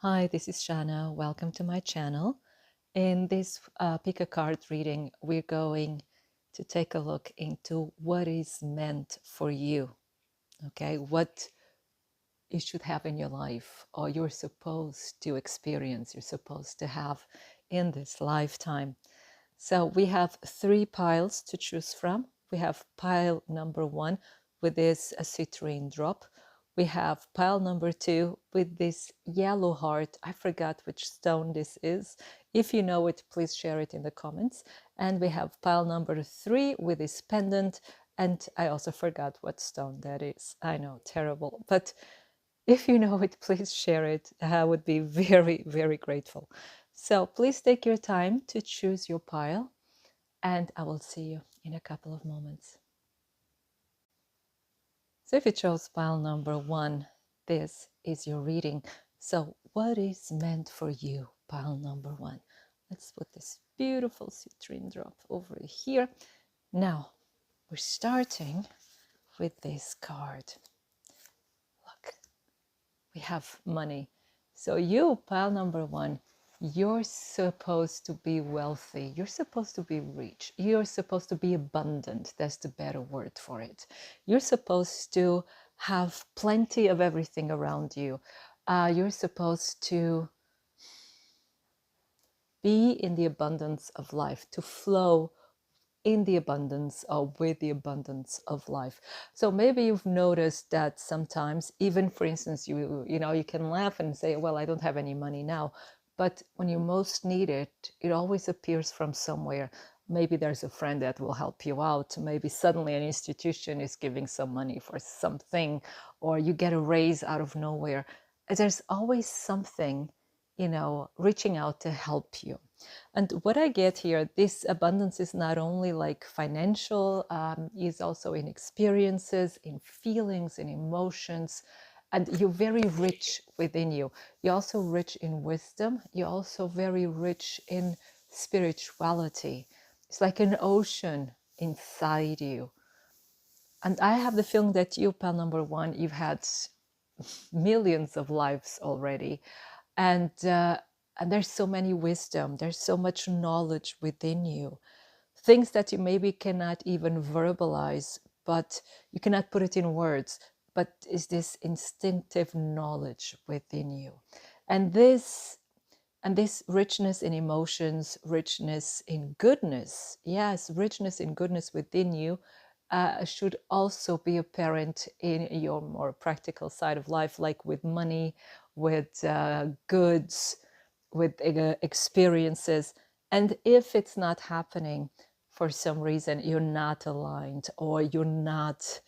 Hi, this is Shannah. Welcome to my channel. In this pick a card reading, we're going to take a look into what is meant for you. Okay, what you should have in your life, or you're supposed to experience, you're supposed to have in this lifetime. So we have three piles to choose from. We have pile number one with this citrine drop. We have pile number two with this yellow heart. I forgot which stone this is. If you know it, please share it in the comments. And we have pile number three with this pendant. And I also forgot what stone that is. I know, terrible. But if you know it, please share it. I would be very, very grateful. So please take your time to choose your pile, and I will see you in a couple of moments. So if you chose pile number one, this is your reading. So what is meant for you, pile number one? Let's put this beautiful citrine drop over here. Now, we're starting with this card. Look, we have money. So you, pile number one, you're supposed to be wealthy. You're supposed to be rich. You're supposed to be abundant. That's the better word for it. You're supposed to have plenty of everything around you. You're supposed to be in the abundance of life, to flow in the abundance or with the abundance of life. So maybe you've noticed that sometimes, even for instance, you can laugh and say, well, I don't have any money now. But when you most need it, it always appears from somewhere. Maybe there's a friend that will help you out. Maybe suddenly an institution is giving some money for something, or you get a raise out of nowhere. There's always something, reaching out to help you. And what I get here, this abundance is not only like financial, is also in experiences, in feelings, in emotions. And you're very rich within you. You're also rich in wisdom. You're also very rich in spirituality. It's like an ocean inside you. And I have the feeling that you, pal number one, you've had millions of lives already. And there's so many wisdom, there's so much knowledge within you, things that you maybe cannot even verbalize, but you cannot put it in words, but is this instinctive knowledge within you. And this richness in emotions, richness in goodness, yes, richness in goodness within you, should also be apparent in your more practical side of life, like with money, with goods, with experiences. And if it's not happening for some reason, you're not aligned, or you're not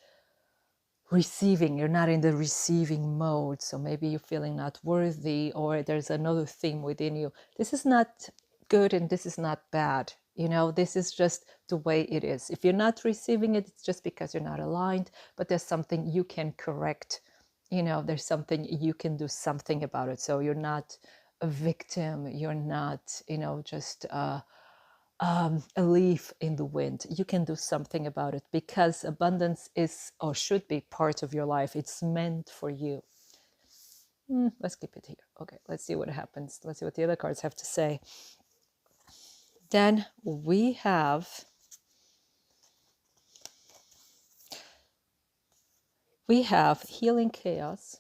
receiving, you're not in the receiving mode. So maybe you're feeling not worthy, or there's another theme within you. This is not good and this is not bad. This is just the way it is. If you're not receiving it, it's just because you're not aligned, but there's something you can correct. There's something you can do something about it. So you're not a victim. You're not, just a leaf in the wind. You can do something about it, because abundance is, or should be, part of your life. It's meant for you. Let's keep it here. Okay, let's see what happens. Let's see what the other cards have to say. Then we have healing chaos,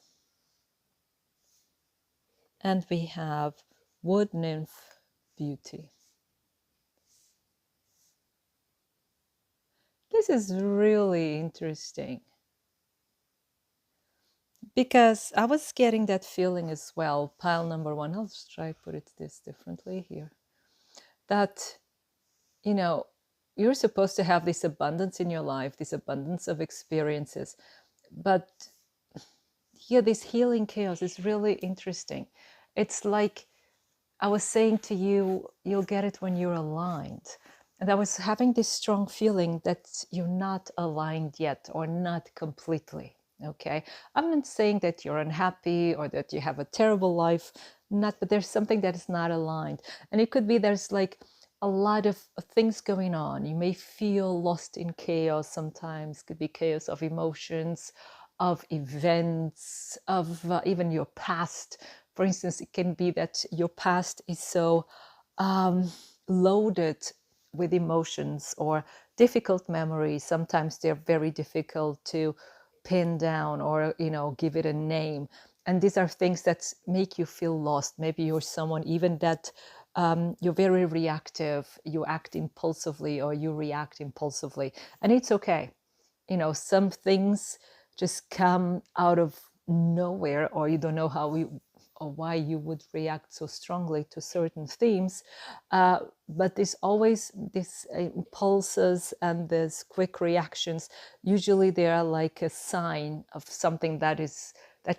and we have wood nymph beauty. This is really interesting, because I was getting that feeling as well. Pile number one, I'll just try to put it this differently here, that you're supposed to have this abundance in your life, this abundance of experiences. But here, this healing chaos is really interesting. It's like I was saying to you, you'll get it when you're aligned. And I was having this strong feeling that you're not aligned yet, or not completely. Okay. I'm not saying that you're unhappy or that you have a terrible life, not, but there's something that is not aligned. And it could be there's like a lot of things going on. You may feel lost in chaos sometimes. It could be chaos of emotions, of events, of even your past. For instance, it can be that your past is so loaded with emotions or difficult memories. Sometimes they're very difficult to pin down or, give it a name. And these are things that make you feel lost. Maybe you're someone even that you're very reactive, you act impulsively or you react impulsively. And it's okay. Some things just come out of nowhere, or you don't know how or why you would react so strongly to certain themes. But there's always these impulses and these quick reactions. Usually they are like a sign of something that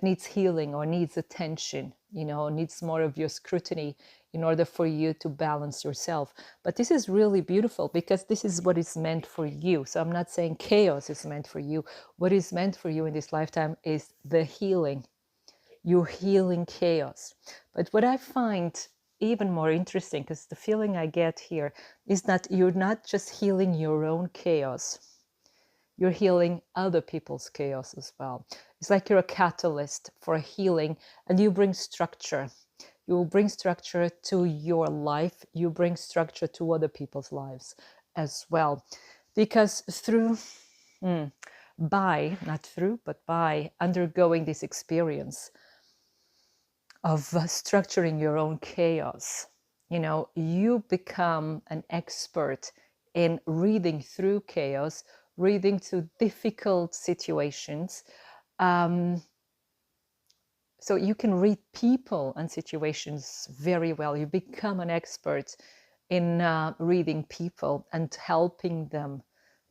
needs healing or needs attention, needs more of your scrutiny in order for you to balance yourself. But this is really beautiful because this is what is meant for you. So I'm not saying chaos is meant for you. What is meant for you in this lifetime is the healing. You're healing chaos. But what I find even more interesting, because the feeling I get here is that you're not just healing your own chaos, you're healing other people's chaos as well. It's like you're a catalyst for healing, and you bring structure. You bring structure to your life. You bring structure to other people's lives as well. Because not through, but by undergoing this experience of structuring your own chaos, you become an expert in reading through chaos, reading through difficult situations. So you can read people and situations very well. You become an expert in reading people and helping them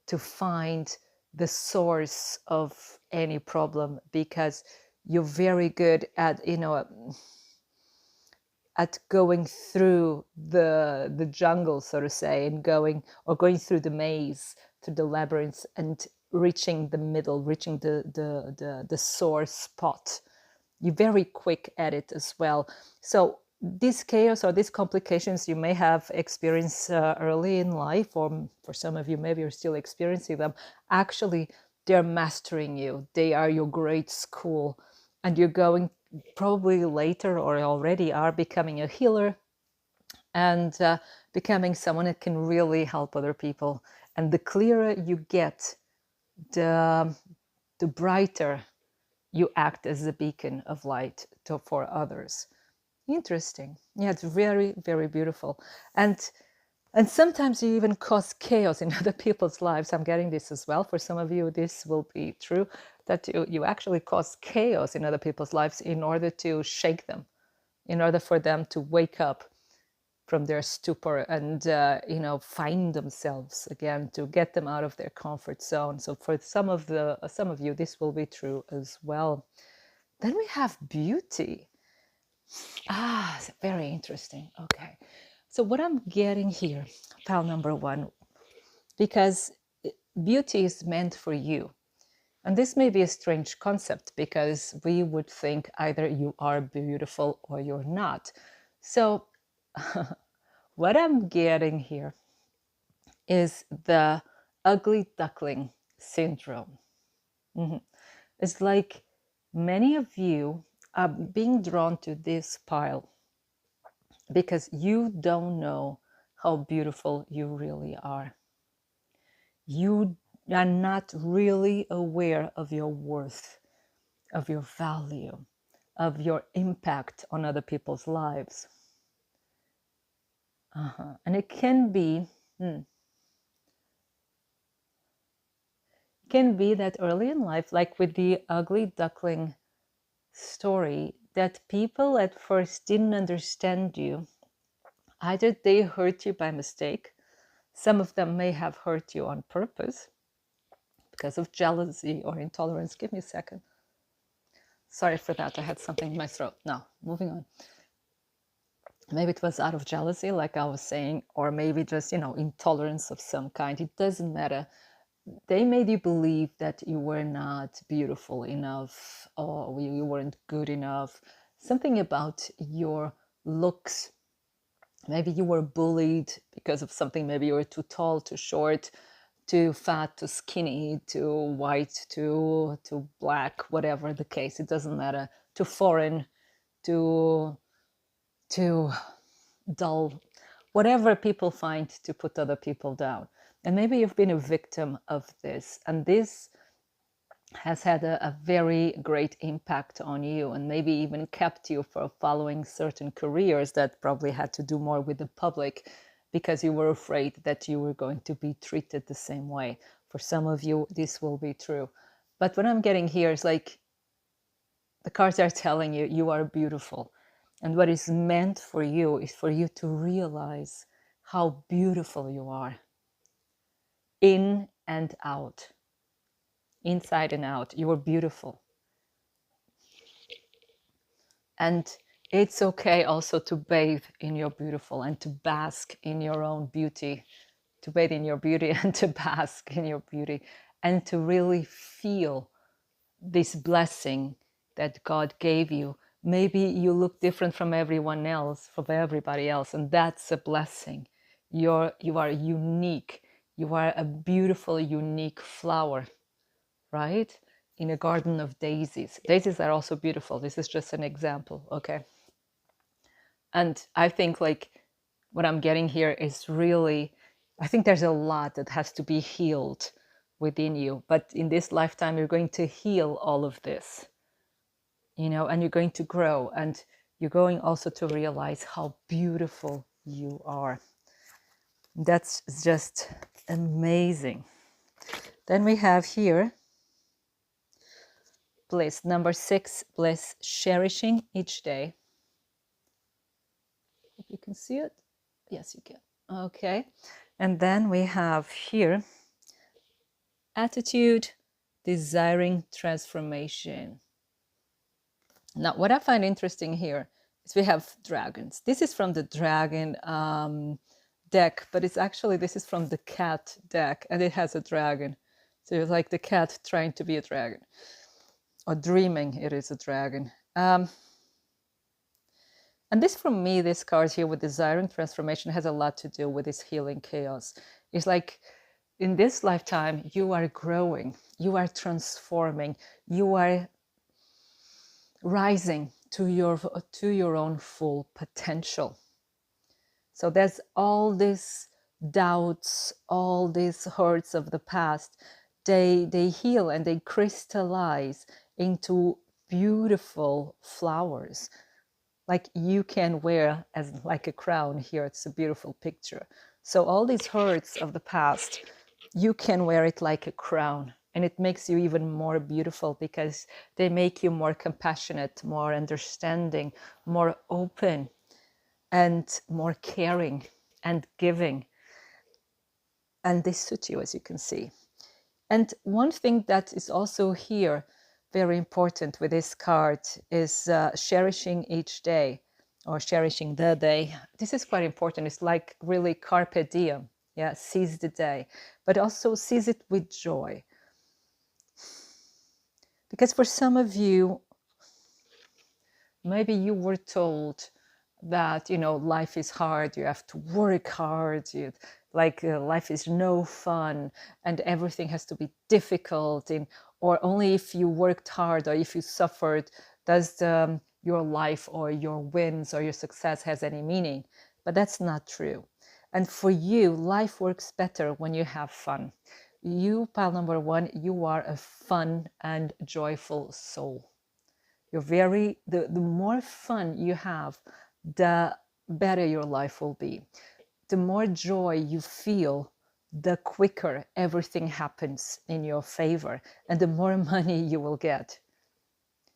to find the source of any problem, because you're very good at going through the jungle, so to say, and going through the maze, through the labyrinth, and reaching the middle, reaching the source spot. You're very quick at it as well. So this chaos or these complications you may have experienced early in life, or for some of you maybe you're still experiencing them, actually they're mastering you. They are your great school, and you're going probably later or already are becoming a healer and becoming someone that can really help other people. And the clearer you get, the brighter you act as a beacon of light for others. Interesting. Yeah, it's very, very beautiful. And sometimes you even cause chaos in other people's lives. I'm getting this as well. For some of you, this will be true, that you actually cause chaos in other people's lives in order to shake them, in order for them to wake up from their stupor and find themselves again, to get them out of their comfort zone. So for some of you, this will be true as well. Then we have beauty. Very interesting. Okay, so what I'm getting here, pile number one, because beauty is meant for you. And this may be a strange concept because we would think either you are beautiful or you're not. So what I'm getting here is the ugly duckling syndrome. It's like many of you are being drawn to this pile because you don't know how beautiful you really are. You are not really aware of your worth, of your value, of your impact on other people's lives. And it can be that early in life, like with the ugly duckling story, that people at first didn't understand you. Either they hurt you by mistake. Some of them may have hurt you on purpose because of jealousy or intolerance. Give me a second. Sorry for that. I had something in my throat. Now, moving on. Maybe it was out of jealousy, like I was saying, or maybe just, intolerance of some kind. It doesn't matter. They made you believe that you were not beautiful enough, or you weren't good enough. Something about your looks. Maybe you were bullied because of something. Maybe you were too tall, too short, too fat, too skinny, too white, too black, whatever the case. It doesn't matter. Too foreign. to dull, whatever people find to put other people down. And maybe you've been a victim of this, and this has had a very great impact on you, and maybe even kept you from following certain careers that probably had to do more with the public because you were afraid that you were going to be treated the same way. For some of you, this will be true. But what I'm getting here is like the cards are telling you you are beautiful. And what is meant for you is for you to realize how beautiful you are, in and out, inside and out. You are beautiful. And it's okay also to bathe in your beautiful and to bask in your own beauty, to bathe in your beauty and to bask in your beauty, and to really feel this blessing that God gave you. Maybe you look different from everyone else, from everybody else, and that's a blessing. You are unique. You are a beautiful, unique flower, right? In a garden of daisies. Daisies are also beautiful. This is just an example, okay? And I think like what I'm getting here is really, I think there's a lot that has to be healed within you. But in this lifetime, you're going to heal all of this, you know, and you're going to grow, and you're going also to realize how beautiful you are. That's just amazing. Then we have here bliss. Number 6, bliss, cherishing each day. Hope you can see it. Yes, you can. Okay. And then we have here attitude, desiring transformation. Now, what I find interesting here is we have dragons. This is from the dragon deck, but it's actually, this is from the cat deck, and it has a dragon. So it's like the cat trying to be a dragon, or dreaming it is a dragon. And this, for me, this card here with desiring transformation has a lot to do with this healing chaos. It's like in this lifetime, you are growing, you are transforming, you are rising to your own full potential. So there's all these doubts, all these hurts of the past. They heal and they crystallize into beautiful flowers, like you can wear as like a crown here. It's a beautiful picture. So all these hurts of the past, you can wear it like a crown, and it makes you even more beautiful because they make you more compassionate, more understanding, more open, and more caring and giving. And they suit you, as you can see. And one thing that is also here very important with this card is cherishing each day, or cherishing the day. This is quite important. It's like really carpe diem. Yeah, seize the day, but also seize it with joy. Because for some of you, maybe you were told that, you know, life is hard, you have to work hard, life is no fun, and everything has to be difficult, or only if you worked hard or if you suffered does your life or your wins or your success has any meaning. But that's not true. And for you, life works better when you have fun. You, pile number 1, you are a fun and joyful soul. You're the more fun you have, the better your life will be. The more joy you feel, the quicker everything happens in your favor, and the more money you will get.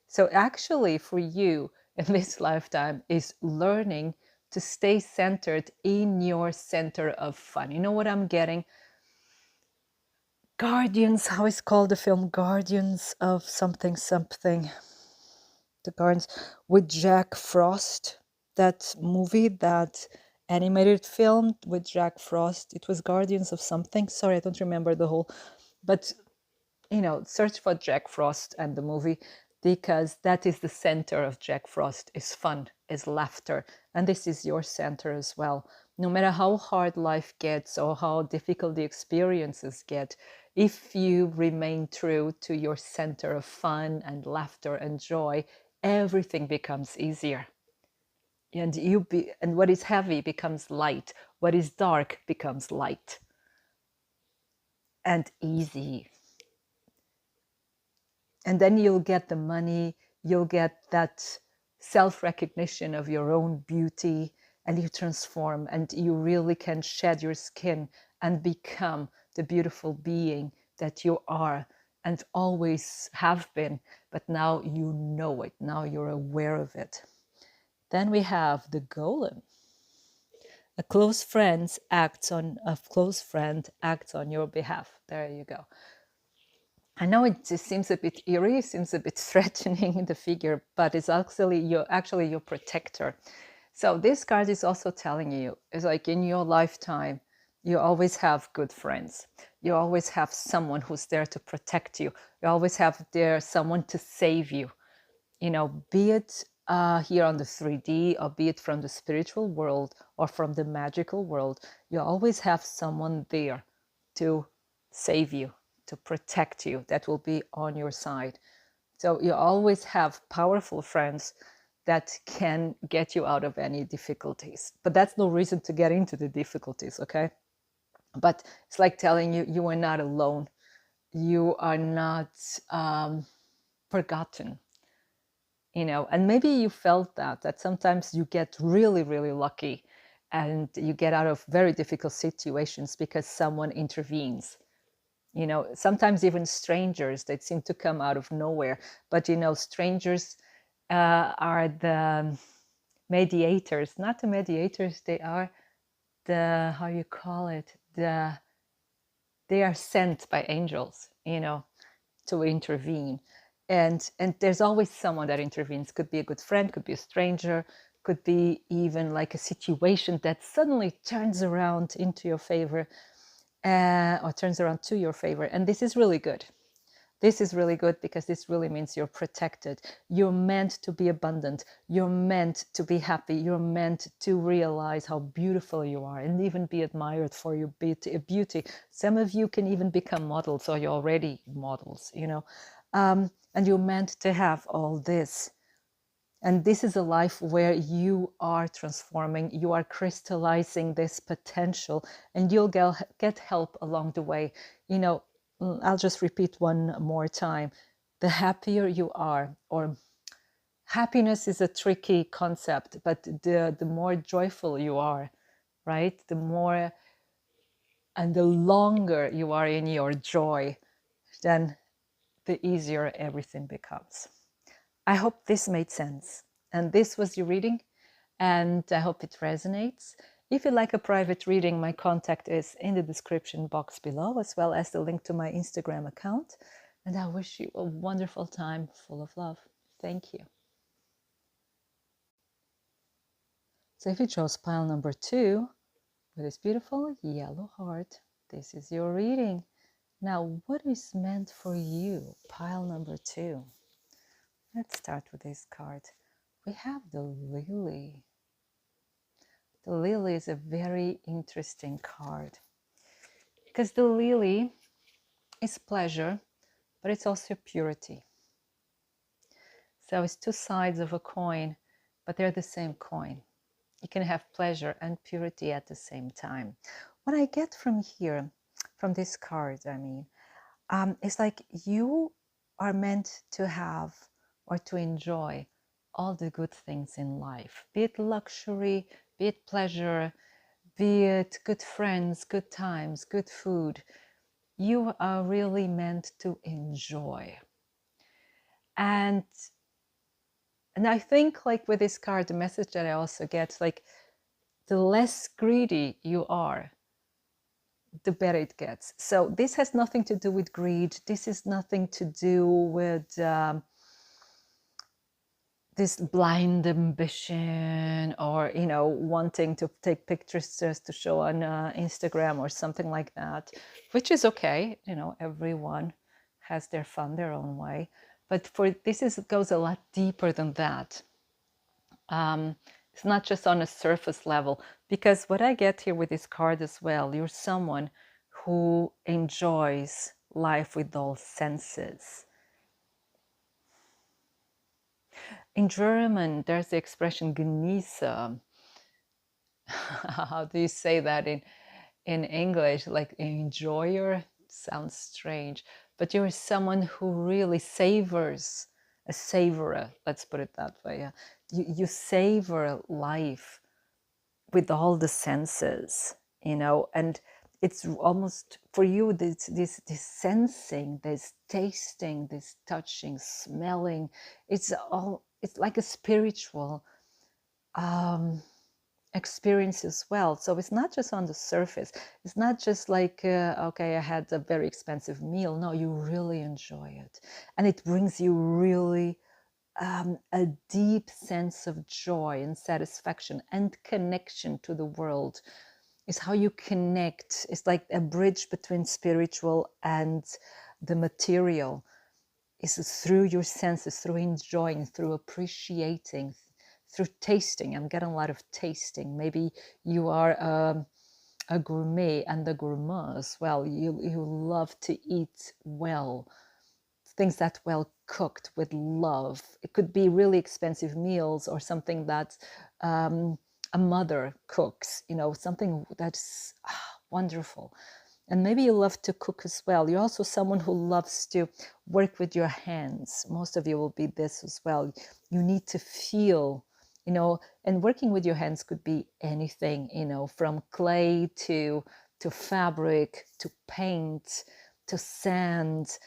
So actually for you in this lifetime is learning to stay centered in your center of fun. You know what I'm getting? Guardians, how is called the film? Guardians of something. The Guardians with Jack Frost. That movie, that animated film with Jack Frost. It was Guardians of something. Sorry, I don't remember the whole. But, you know, search for Jack Frost and the movie, because that is the center of Jack Frost, is fun, is laughter. And this is your center as well. No matter how hard life gets or how difficult the experiences get, if you remain true to your center of fun and laughter and joy, everything becomes easier. And and what is heavy becomes light. What is dark becomes light and easy. And then you'll get the money, you'll get that self-recognition of your own beauty, and you transform, and you really can shed your skin and become the beautiful being that you are and always have been, but now you know it, now you're aware of it. Then we have the golem. A close friend acts on your behalf. There you go. I know it just seems a bit eerie, seems a bit threatening, the figure, but it's actually your protector. So this card is also telling you, it's like in your lifetime, you always have good friends. You always have someone who's there to protect you. You always have there someone to save you. You know, be it here on the 3D, or be it from the spiritual world or from the magical world, you always have someone there to save you, to protect you, that will be on your side. So you always have powerful friends that can get you out of any difficulties. But that's no reason to get into the difficulties, okay? But it's like telling you, you are not alone. You are not forgotten. You know, and maybe you felt that sometimes you get really, really lucky and you get out of very difficult situations because someone intervenes. You know, sometimes even strangers that seem to come out of nowhere. But, you know, strangers are the mediators, not the mediators, they are the, how you call it, they are sent by angels, you know, to intervene. And there's always someone that intervenes. Could be a good friend, could be a stranger, could be even like a situation that suddenly turns around into your favor, or turns around to your favor. And this is really good. This is really good because this really means you're protected. You're meant to be abundant. You're meant to be happy. You're meant to realize how beautiful you are and even be admired for your beauty. Some of you can even become models, or you're already models, you know. And you're meant to have all this. And this is a life where you are transforming, you are crystallizing this potential, and you'll get help along the way. You know, I'll just repeat one more time. The happier you are, or happiness is a tricky concept, but the more joyful you are, right? The more and the longer you are in your joy, then the easier everything becomes. I hope this made sense. And this was your reading, and I hope it resonates. If you'd like a private reading, my contact is in the description box below, as well as the link to my Instagram account. And I wish you a wonderful time full of love. Thank you. So if you chose pile number 2 with this beautiful yellow heart, this is your reading. Now, what is meant for you? Pile number 2. Let's start with this card. We have the lily. The lily is a very interesting card because the lily is pleasure, but it's also purity. So it's two sides of a coin, but they're the same coin. You can have pleasure and purity at the same time. What I get from here, from this card, I mean, it's like you are meant to have or to enjoy all the good things in life, be it luxury, be it pleasure, be it good friends, good times, good food. You are really meant to enjoy. And I think, like with this card, the message that I also get, like, the less greedy you are, the better it gets. So this has nothing to do with greed. This is nothing to do with this blind ambition, or, you know, wanting to take pictures just to show on Instagram or something like that, which is okay. You know, everyone has their fun their own way. But for this goes a lot deeper than that. It's not just on a surface level, because what I get here with this card as well, you're someone who enjoys life with all senses. In German, there's the expression genieße. How do you say that in English? Like enjoyer sounds strange, but you're someone who really savors, a savorer. Let's put it that way. Yeah, you savor life with all the senses, and it's almost for you this sensing, this tasting, this touching, smelling. It's like a spiritual experience as well. So it's not just on the surface. It's not just like, okay, I had a very expensive meal. No, you really enjoy it. And it brings you really a deep sense of joy and satisfaction and connection to the world. Is how you connect. It's like a bridge between spiritual and the material. Is through your senses, through enjoying, through appreciating, through tasting. I'm getting a lot of tasting. Maybe you are a gourmet and a gourmand as well. You love to eat well, things that well cooked with love. It could be really expensive meals or something that a mother cooks, something that's wonderful. And maybe you love to cook as well. You're also someone who loves to work with your hands. Most of you will be this as well. You need to feel, and working with your hands could be anything, from clay to fabric, to paint, to sand,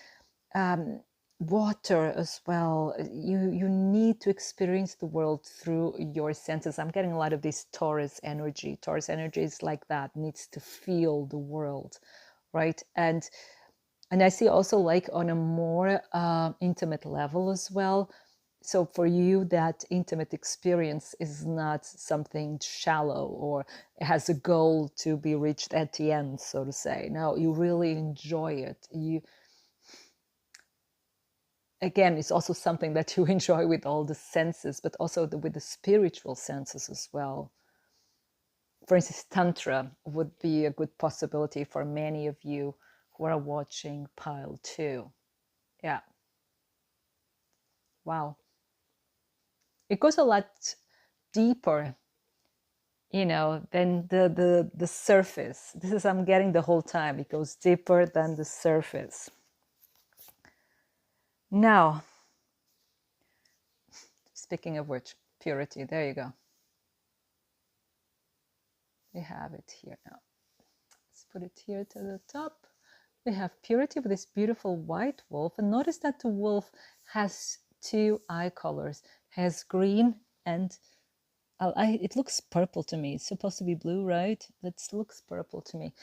water as well. You need to experience the world through your senses. I'm getting a lot of this Taurus energy. Taurus energy is like that, needs to feel the world, right? And I see also like on a more intimate level as well. So for you, that intimate experience is not something shallow or it has a goal to be reached at the end, so to say. No, you really enjoy it. Again, it's also something that you enjoy with all the senses, but also with the spiritual senses as well. For instance, Tantra would be a good possibility for many of you who are watching pile 2. Yeah. Wow. It goes a lot deeper, than the surface. This is I'm getting the whole time. It goes deeper than the surface. Now, speaking of which, purity, there you go. We have it here now. Let's put it here to the top. We have purity with this beautiful white wolf. And notice that the wolf has 2 eye colors. It has green and it looks purple to me. It's supposed to be blue, right? It looks purple to me.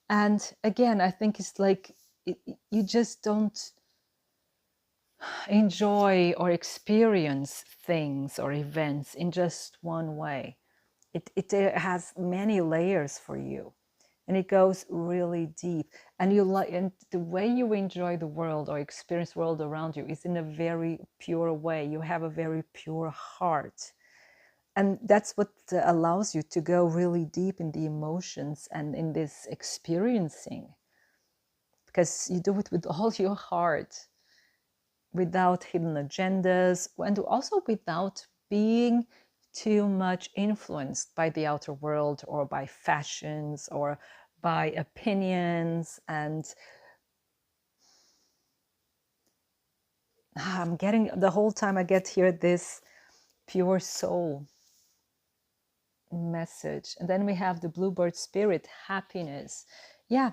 And again, I think it's like you just don't enjoy or experience things or events in just one way. It has many layers for you, and it goes really deep. And and the way you enjoy the world or experience the world around you is in a very pure way. You have a very pure heart, and that's what allows you to go really deep in the emotions and in this experiencing, because you do it with all your heart, without hidden agendas, and also without being too much influenced by the outer world or by fashions or by opinions. And I'm getting, the whole time I get here this pure soul message. And then we have the bluebird spirit, happiness. Yeah,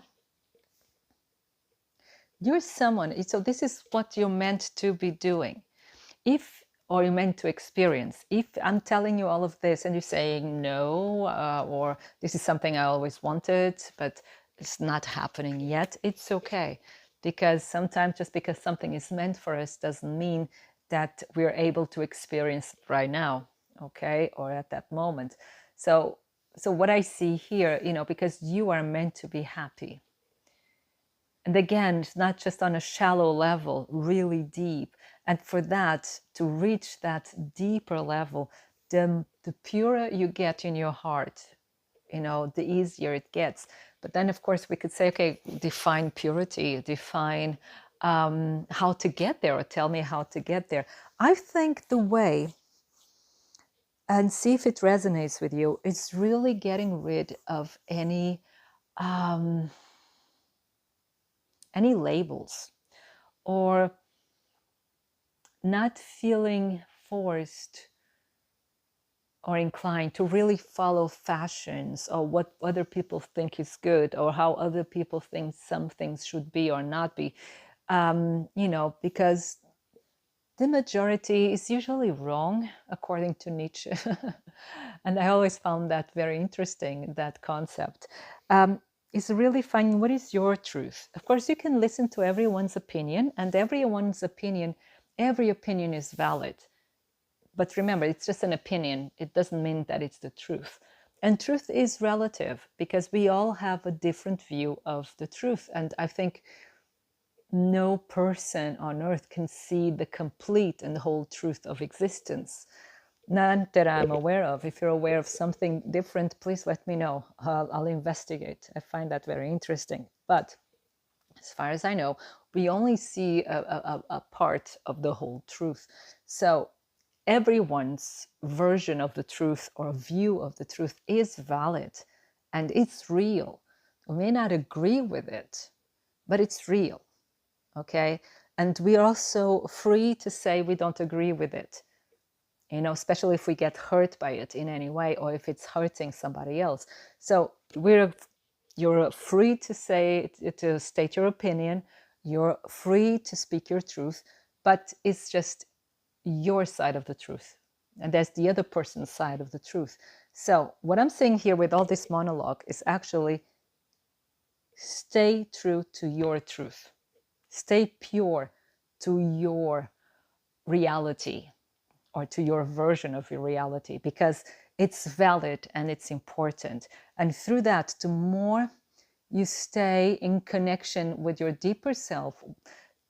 you're someone, so this is what you're meant to be doing. Or you're meant to experience. If I'm telling you all of this and you're saying no, or this is something I always wanted, but it's not happening yet, it's okay. Because sometimes just because something is meant for us doesn't mean that we're able to experience it right now, okay, or at that moment. So what I see here, because you are meant to be happy. And again, it's not just on a shallow level, really deep. And for that, to reach that deeper level, the purer you get in your heart, the easier it gets. But then, of course, we could say, okay, define purity, define how to get there or tell me how to get there. I think the way, and see if it resonates with you, is really getting rid of any labels, or not feeling forced or inclined to really follow fashions or what other people think is good or how other people think some things should be or not be, because the majority is usually wrong, according to Nietzsche. And I always found that very interesting, that concept. Is really finding what is your truth. Of course, you can listen to everyone's opinion, and every opinion is valid. But remember, it's just an opinion. It doesn't mean that it's the truth. And truth is relative because we all have a different view of the truth. And I think no person on earth can see the complete and whole truth of existence. None that I'm aware of. If you're aware of something different, please let me know. I'll investigate. I find that very interesting. But as far as I know, we only see a part of the whole truth. So everyone's version of the truth or view of the truth is valid and it's real. We may not agree with it, but it's real. Okay? And we are also free to say we don't agree with it. Especially if we get hurt by it in any way or if it's hurting somebody else. So you're free to state your opinion. You're free to speak your truth, but it's just your side of the truth. And there's the other person's side of the truth. So what I'm saying here with all this monologue is actually stay true to your truth. Stay pure to your reality or to your version of your reality, because it's valid and it's important. And through that, the more you stay in connection with your deeper self,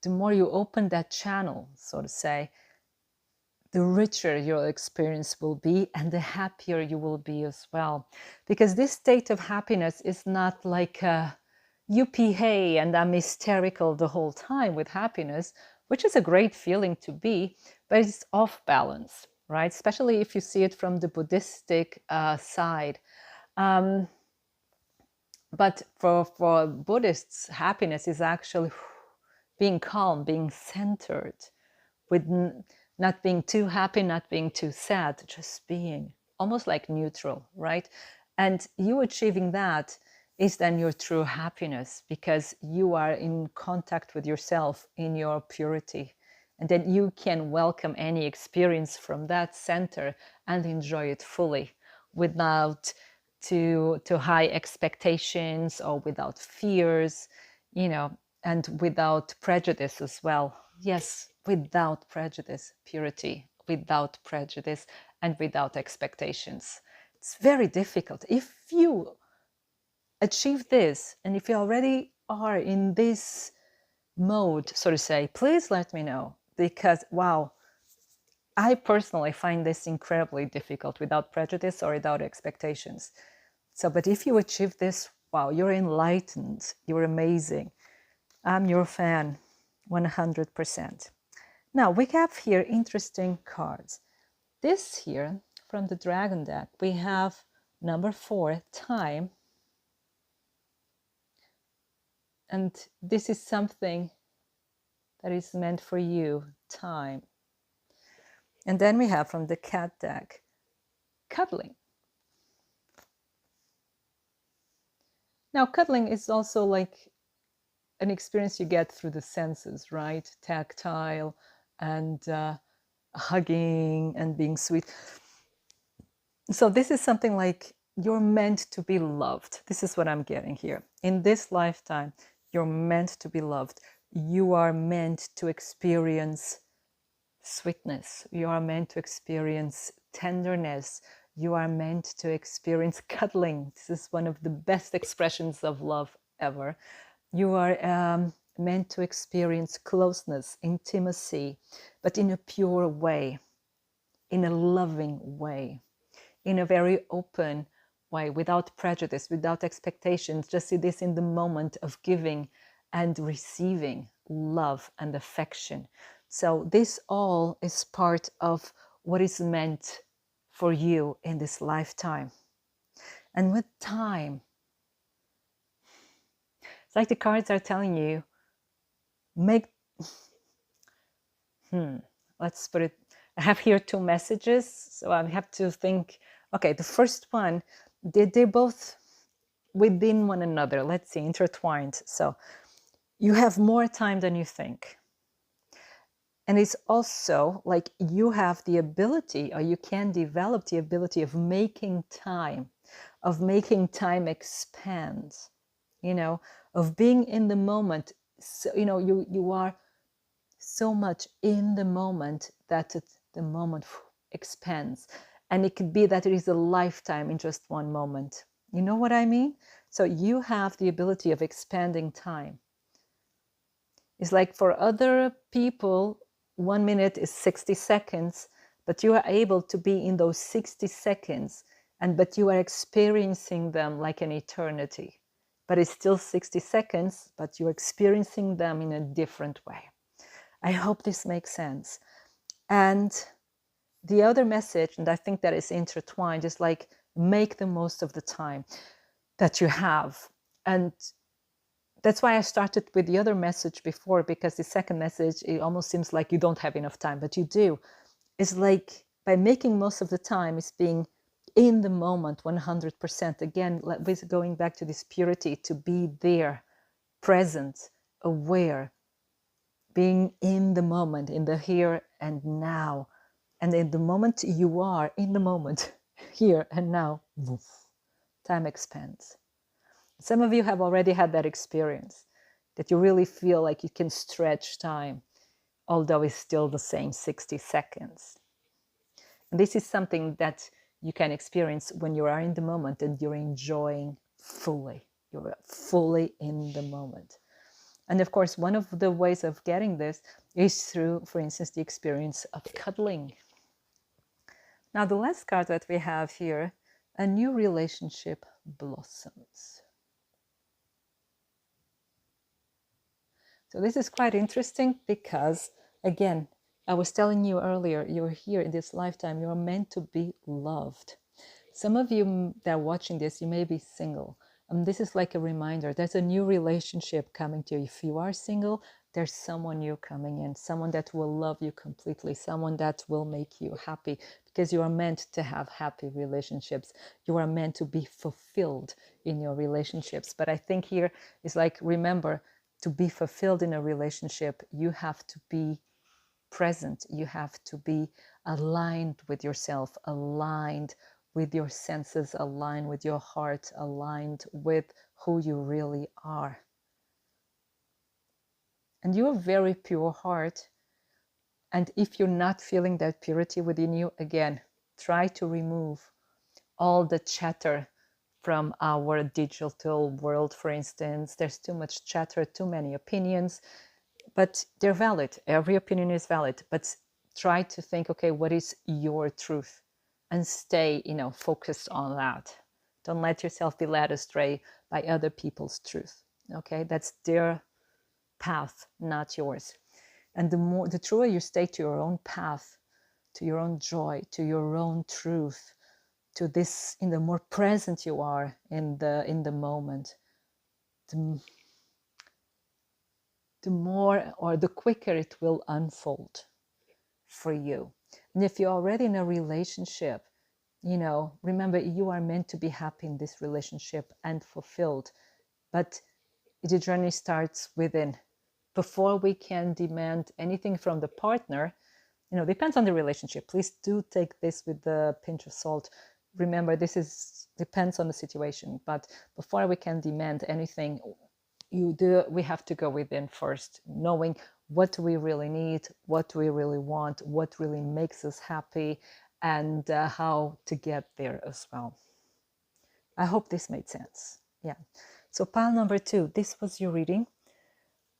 the more you open that channel, so to say, the richer your experience will be and the happier you will be as well. Because this state of happiness is not like a yippee hey and I'm hysterical the whole time with happiness, which is a great feeling to be, but it's off balance, right? Especially if you see it from the Buddhistic side. But for Buddhists, happiness is actually being calm, being centered, with not being too happy, not being too sad, just being almost like neutral, right? And you achieving that is then your true happiness, because you are in contact with yourself in your purity. And then you can welcome any experience from that center and enjoy it fully without too high expectations or without fears, and without prejudice as well. Yes, without prejudice, purity, without prejudice, and without expectations. It's very difficult. If you achieve this, and if you already are in this mode, so to say, please let me know, because wow, I personally find this incredibly difficult without prejudice or without expectations. So, but if you achieve this, wow, you're enlightened, you're amazing. I'm your fan, 100%. Now, we have here interesting cards. This here, from the Dragon deck, we have number 4, time. And this is something that is meant for you, time. And then we have from the Cat deck, cuddling. Now, cuddling is also like an experience you get through the senses, right? Tactile and hugging and being sweet. So this is something like you're meant to be loved. This is what I'm getting here. In this lifetime, you're meant to be loved. You are meant to experience sweetness. You are meant to experience tenderness. You are meant to experience cuddling. This is one of the best expressions of love ever. You are meant to experience closeness, intimacy, but in a pure way, in a loving way, in a very open way, without prejudice, without expectations. Just see this in the moment of giving and receiving love and affection. So this all is part of what is meant for you in this lifetime. And with time, it's like the cards are telling you, make, let's put it, I have here two messages, so I have to think, okay, the first one, they're both within one another, let's see, intertwined. So you have more time than you think. And it's also like you have the ability, or you can develop the ability of making time expand, of being in the moment. So, you are so much in the moment that the moment expands. And it could be that it is a lifetime in just one moment. You know what I mean? So you have the ability of expanding time. It's like for other people, 1 minute is 60 seconds, but you are able to be in those 60 seconds, but you are experiencing them like an eternity. But it's still 60 seconds, but you're experiencing them in a different way. I hope this makes sense. And the other message, and I think that is intertwined, is like make the most of the time that you have. And that's why I started with the other message before, because the second message, it almost seems like you don't have enough time, but you do. It's like by making most of the time is being in the moment 100%. Again, going back to this purity, to be there, present, aware, being in the moment, in the here and now. And in the moment you are in the moment, here and now, woof, time expands. Some of you have already had that experience, that you really feel like you can stretch time, although it's still the same 60 seconds. And this is something that you can experience when you are in the moment and you're enjoying fully. You're fully in the moment. And of course, one of the ways of getting this is through, for instance, the experience of cuddling. Now, the last card that we have here, a new relationship blossoms. So this is quite interesting because, again, I was telling you earlier, you're here in this lifetime, you're meant to be loved. Some of you that are watching this, you may be single. This is like a reminder, there's a new relationship coming to you. If you are single, there's someone new coming in, someone that will love you completely, someone that will make you happy, because you are meant to have happy relationships. You are meant to be fulfilled in your relationships. But I think here is like, remember, to be fulfilled in a relationship, you have to be present. You have to be aligned with yourself, aligned with your senses, aligned with your heart, aligned with who you really are. And you have a very pure heart. And if you're not feeling that purity within you, again, try to remove all the chatter from our digital world, for instance. There's too much chatter, too many opinions, but they're valid. Every opinion is valid, but try to think, okay, what is your truth? And stay, focused on that. Don't let yourself be led astray by other people's truth. Okay, that's their path, not yours. And the truer you stay to your own path, to your own joy, to your own truth, to this, the more present you are in the moment, the more, or the quicker it will unfold for you. And if you're already in a relationship, remember, you are meant to be happy in this relationship and fulfilled. But the journey starts within. Before we can demand anything from the partner, depends on the relationship. Please do take this with a pinch of salt. Remember, depends on the situation. But before we can demand anything, we have to go within first, knowing what we really need, what we really want, what really makes us happy, and how to get there as well. I hope this made sense. Yeah. So pile number 2, this was your reading.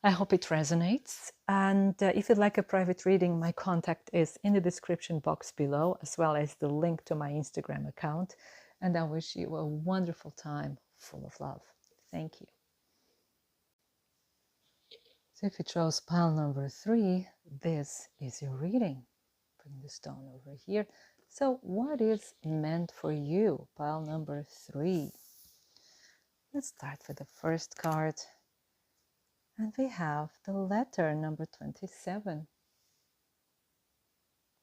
I hope it resonates. And if you'd like a private reading, my contact is in the description box below, as well as the link to my Instagram account. And I wish you a wonderful time full of love. Thank you. So if you chose pile number 3, this is your reading. Bring the stone over here. So what is meant for you? Pile number 3. Let's start with the first card. And we have the letter number 27.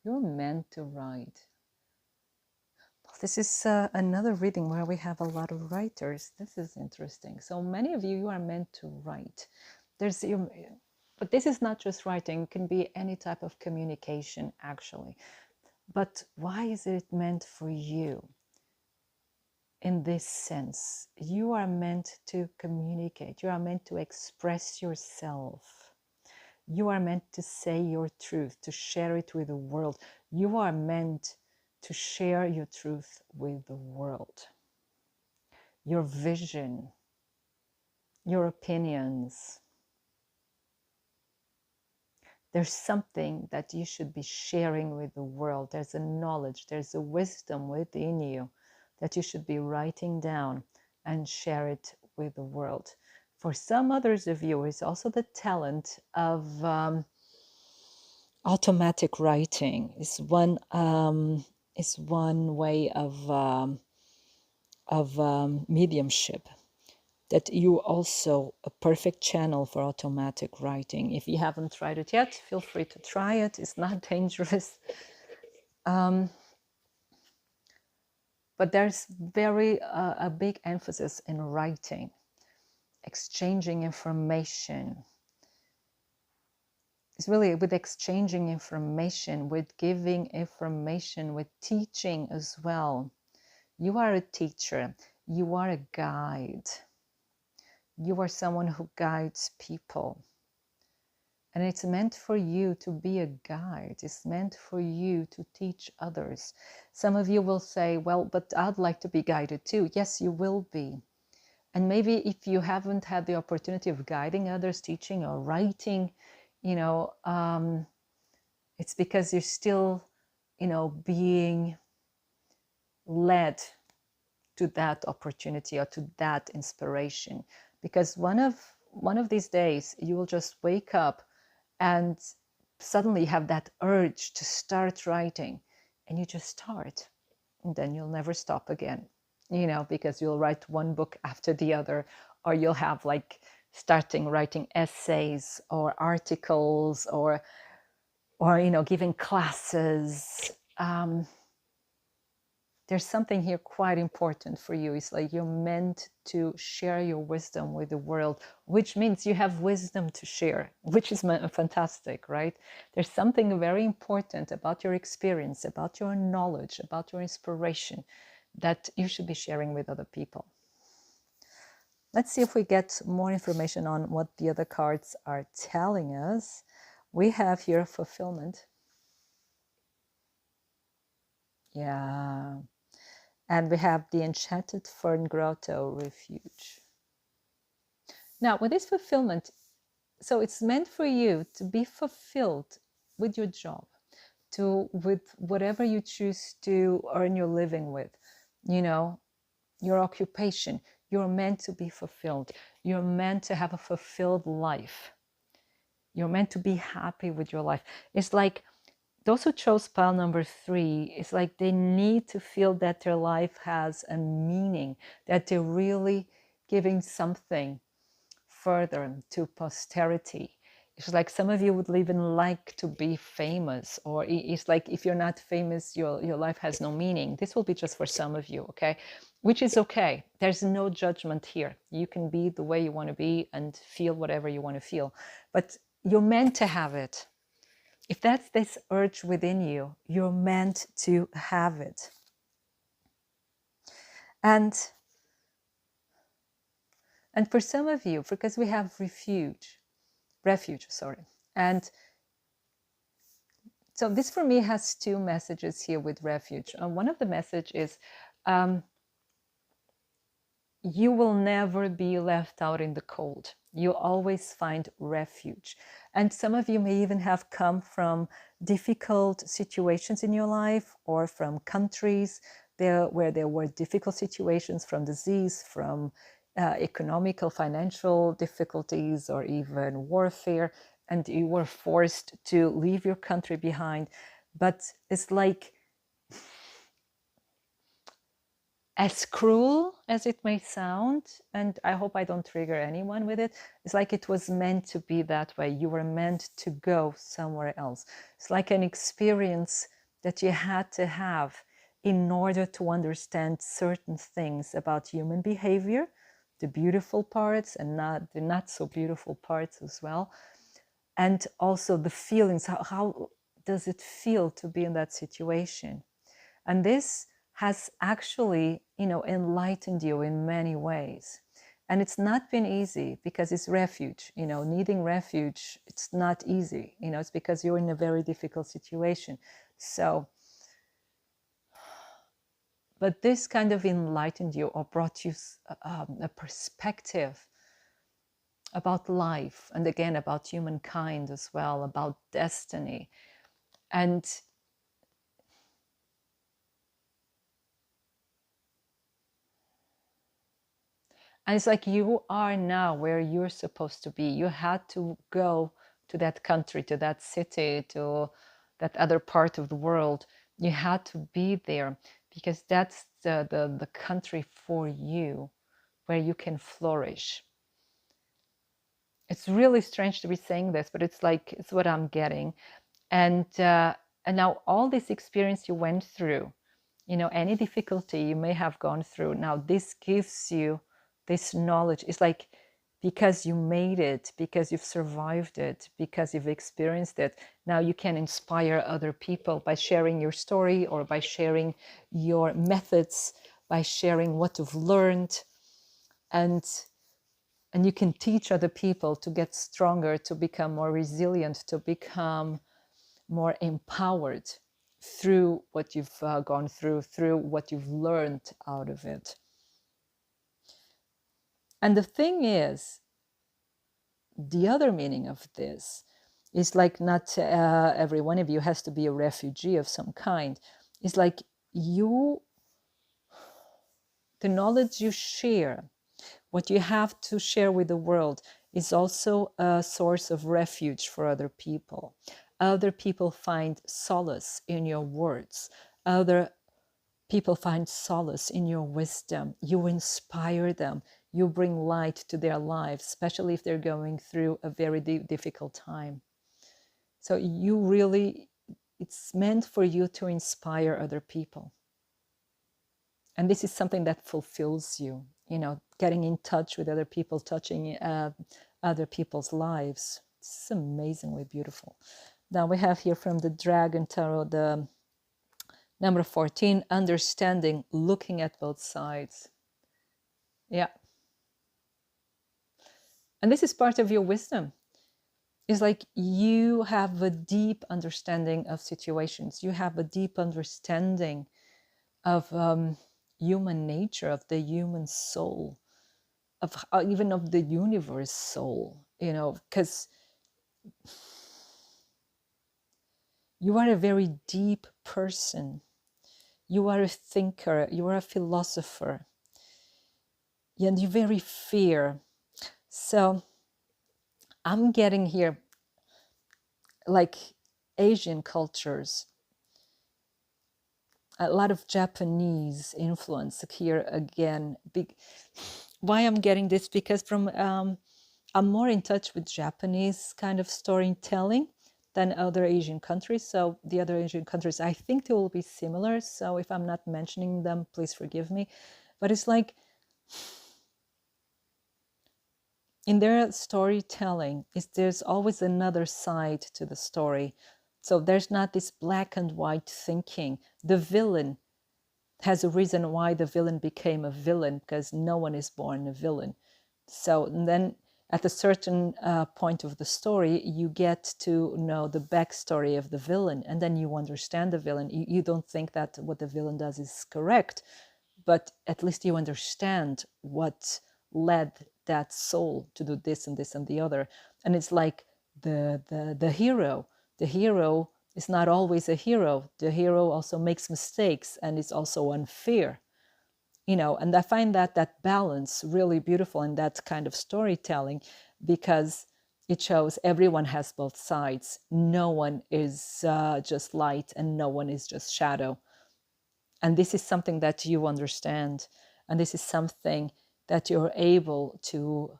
You're meant to write. This is another reading where we have a lot of writers. This is interesting. So many of you are meant to write. But this is not just writing. It can be any type of communication, actually. But why is it meant for you? In this sense, you are meant to communicate. You are meant to express yourself. You are meant to say your truth, to share it with the world. You are meant to share your truth with the world. Your vision, your opinions. There's something that you should be sharing with the world. There's a knowledge, there's a wisdom within you that you should be writing down and share it with the world. For some others of you, it's also the talent of automatic writing. Is one way of mediumship, that you also a perfect channel for automatic writing. If you haven't tried it yet, feel free to try it. It's not dangerous. But there's a big emphasis in writing, exchanging information. It's really with exchanging information, with giving information, with teaching as well. You are a teacher. You are a guide. You are someone who guides people. And it's meant for you to be a guide. It's meant for you to teach others. Some of you will say, well, but I'd like to be guided too. Yes, you will be. And maybe if you haven't had the opportunity of guiding others, teaching or writing, it's because you're still, being led to that opportunity or to that inspiration. Because one of these days you will just wake up and suddenly have that urge to start writing, and you just start, and then you'll never stop again, because you'll write one book after the other, or you'll have like starting writing essays or articles or giving classes. There's something here quite important for you. It's like you're meant to share your wisdom with the world, which means you have wisdom to share, which is fantastic, right? There's something very important about your experience, about your knowledge, about your inspiration that you should be sharing with other people. Let's see if we get more information on what the other cards are telling us. We have here fulfillment. Yeah. And we have the Enchanted Fern Grotto Refuge. Now, with this fulfillment, so it's meant for you to be fulfilled with your job, with whatever you choose to earn your living with, your occupation. You're meant to be fulfilled. You're meant to have a fulfilled life. You're meant to be happy with your life. It's like those who chose pile number 3, it's like they need to feel that their life has a meaning, that they're really giving something further to posterity. It's like some of you would even like to be famous, or it's like if you're not famous, your life has no meaning. This will be just for some of you, okay? Which is okay. There's no judgment here. You can be the way you want to be and feel whatever you want to feel, but you're meant to have it. If that's this urge within you, you're meant to have it. And for some of you, because we have refuge, and so this for me has 2 messages here with refuge. One of the message is you will never be left out in the cold. You'll always find refuge. And some of you may even have come from difficult situations in your life, or from countries where there were difficult situations, from disease, from economical, financial difficulties, or even warfare, and you were forced to leave your country behind. But it's like, as cruel as it may sound, and I hope I don't trigger anyone with it, it's like it was meant to be that way. You were meant to go somewhere else. It's like an experience that you had to have in order to understand certain things about human behavior, the beautiful parts and not the not so beautiful parts as well. And also the feelings, how does it feel to be in that situation? And this has actually, enlightened you in many ways. And it's not been easy because it's refuge, needing refuge. It's not easy, it's because you're in a very difficult situation. So, but this kind of enlightened you or brought you a perspective about life, and again, about humankind as well, about destiny. And it's like you are now where you're supposed to be. You had to go to that country, to that city, to that other part of the world. You had to be there because that's the country for you, where you can flourish. It's really strange to be saying this, but it's like, it's what I'm getting. And now all this experience you went through, any difficulty you may have gone through, now this gives you this knowledge. It's like, because you made it, because you've survived it, because you've experienced it, now you can inspire other people by sharing your story, or by sharing your methods, by sharing what you've learned. And you can teach other people to get stronger, to become more resilient, to become more empowered through what you've gone through what you've learned out of it. And the thing is, the other meaning of this is like, not every one of you has to be a refugee of some kind. It's like the knowledge you share, what you have to share with the world, is also a source of refuge for other people. Other people find solace in your words. Other people find solace in your wisdom. You inspire them. You bring light to their lives, especially if they're going through a very difficult time. So it's meant for you to inspire other people. And this is something that fulfills you, getting in touch with other people, touching other people's lives. It's amazingly beautiful. Now we have here from the Dragon Tarot, the number 14, understanding, looking at both sides. Yeah. And this is part of your wisdom. It's like you have a deep understanding of situations. You have a deep understanding of human nature, of the human soul, of even of the universe soul, because you are a very deep person. You are a thinker, you are a philosopher, and you very fear. So I'm getting here, like Asian cultures, a lot of Japanese influence here again. Why I'm getting this? Because I'm more in touch with Japanese kind of storytelling than other Asian countries. So the other Asian countries, I think they will be similar. So if I'm not mentioning them, please forgive me. But it's like, in their storytelling, there's always another side to the story. So there's not this black and white thinking. The villain has a reason why the villain became a villain, because no one is born a villain. So then at a certain point of the story, you get to know the backstory of the villain, and then you understand the villain. You don't think that what the villain does is correct, but at least you understand what led that soul to do this and this and the other. And it's like the hero is not always a hero. The hero also makes mistakes and is also unfair. and I find that balance really beautiful in that kind of storytelling, because it shows everyone has both sides. No one is just light and no one is just shadow. And this is something that you understand. And this is something that you're able to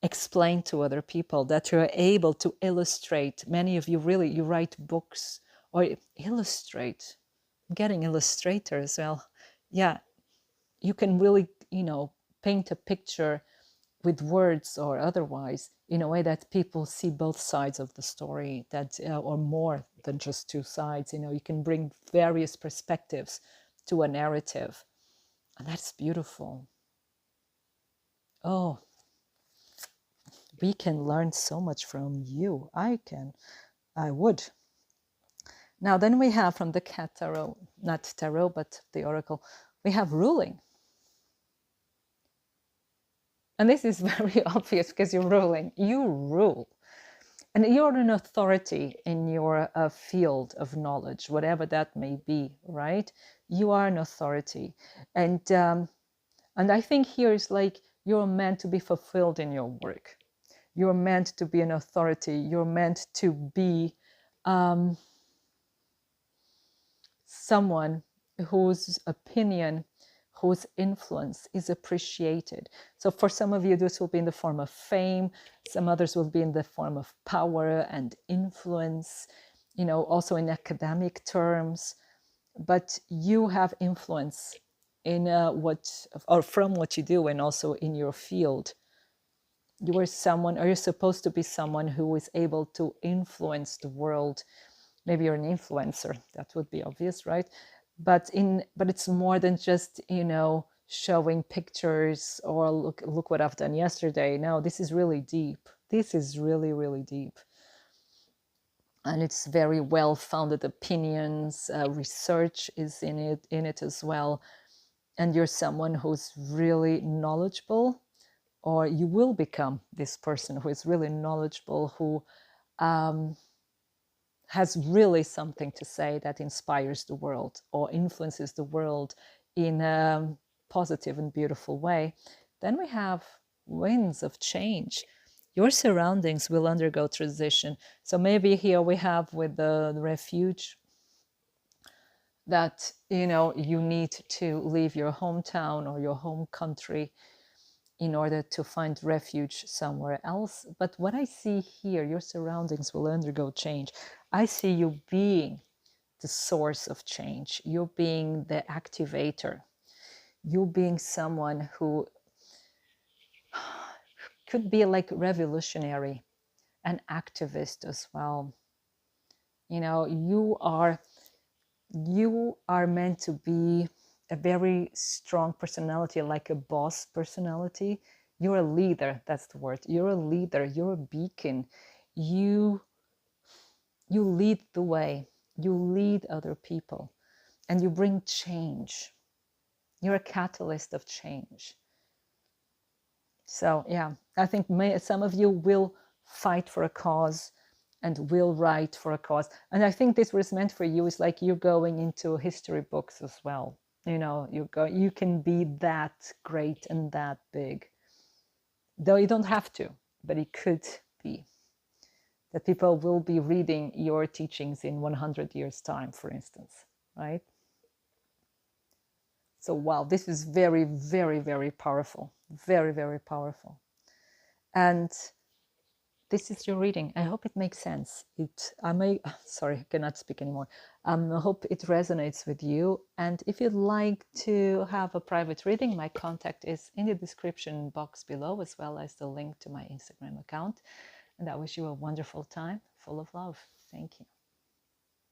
explain to other people, that you're able to illustrate. Many of you really, you write books or illustrate. I'm getting illustrator as well. Yeah, you can really, paint a picture with words or otherwise in a way that people see both sides of the story, that or more than just two sides. You can bring various perspectives to a narrative, and that's beautiful. Oh, we can learn so much from you. I would. Now then we have from the cat tarot, not tarot but the oracle, we have ruling. And this is very obvious because you're ruling. You rule. And you're an authority in your field of knowledge, whatever that may be, right? You are an authority. And I think here is like you're meant to be fulfilled in your work. You're meant to be an authority. You're meant to be someone whose opinion, whose influence is appreciated. So for some of you, this will be in the form of fame. Some others will be in the form of power and influence, also in academic terms. But you have influence in from what you do, and also in your field. You are someone, or you're supposed to be someone who is able to influence the world. Maybe you're an influencer, that would be obvious, right? But it's more than just showing pictures or look what I've done yesterday. No, this is really deep. This is really, really deep, and it's very well founded opinions. Research is in it as well, and you're someone who's really knowledgeable, or you will become this person who is really knowledgeable, who has really something to say that inspires the world or influences the world in a positive and beautiful way. Then we have winds of change. Your surroundings will undergo transition. So maybe here we have with the refuge that you need to leave your hometown or your home country in order to find refuge somewhere else. But what I see here, your surroundings will undergo change. I see you being the source of change. You being the activator. You being someone who could be like revolutionary, an activist as well. You are meant to be a very strong personality, like a boss personality. You're a leader, that's the word. You're a leader, you're a beacon. You lead the way, you lead other people, and you bring change. You're a catalyst of change. So yeah, I think some of you will fight for a cause and will write for a cause. And I think this was meant for you, is like you're going into history books as well. You can be that great and that big. Though you don't have to, but it could be that people will be reading your teachings in 100 years' time, for instance, right? So wow, this is very, very, very powerful. Very, very powerful. And this is your reading. I hope it makes sense. Sorry, I cannot speak anymore. I hope it resonates with you. And if you'd like to have a private reading, my contact is in the description box below, as well as the link to my Instagram account. And I wish you a wonderful time full of love. Thank you.